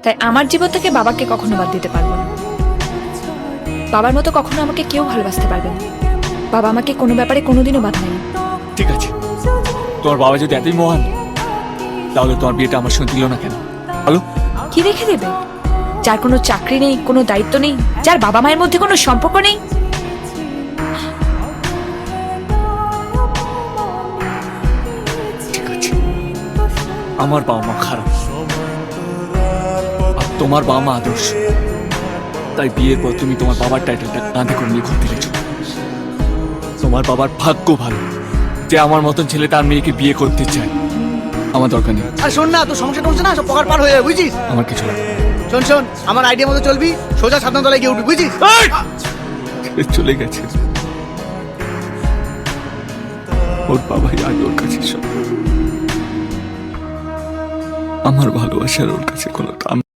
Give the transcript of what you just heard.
তাই আমার জীবন থেকে বাবাকে কখনো বাদ দিতে পারবো না। বাবার মতো কখনো আমাকে কেউ ভালোবাসতে পারবে না। বাবা আমাকে কোনো ব্যাপারে কোনোদিনও বাধা দেয়নি। ঠিক আছে, তোমার বাবা যদি এতই মহান, তাহলে তোমার বিয়েটা আমার সঙ্গে দিল না কেন? বলো। কি রেখে দেবে? যার কোনো চাকরি নেই, কোনো দায়িত্ব নেই, যার বাবা মায়ের মধ্যে কোনো সম্পর্ক নেই। ঠিক আছে, আমার বাবা মা খারাপ আর তোমার বাবা মা আদর্শ, তাই বিয়ের পর তুমি তোমার বাবার টাইটেলটা কাঁধে করে নিয়ে ঘুরতে গেছো। তোমার বাবার ভাগ্য ভালো যে আমার মতন ছেলে তার মেয়েকে বিয়ে করতে চায়। আমার দরকার নেই। আর শোন না, তোর সমস্যাটা হচ্ছে না, সব পকার পার হয়ে যাবে, বুঝছিস? আমার কিছু লাগবে না। শোন শোন, আমার আইডিয়া মতো চলবি, সোজা ছাদনাতলায় গিয়ে উঠবি, বুঝছিস? ছেড়ে চলে গেছে, ওর বাবাই আগে ওর কাছে সব। আমার ভালোবাসার ওর কাছে কোনো দাম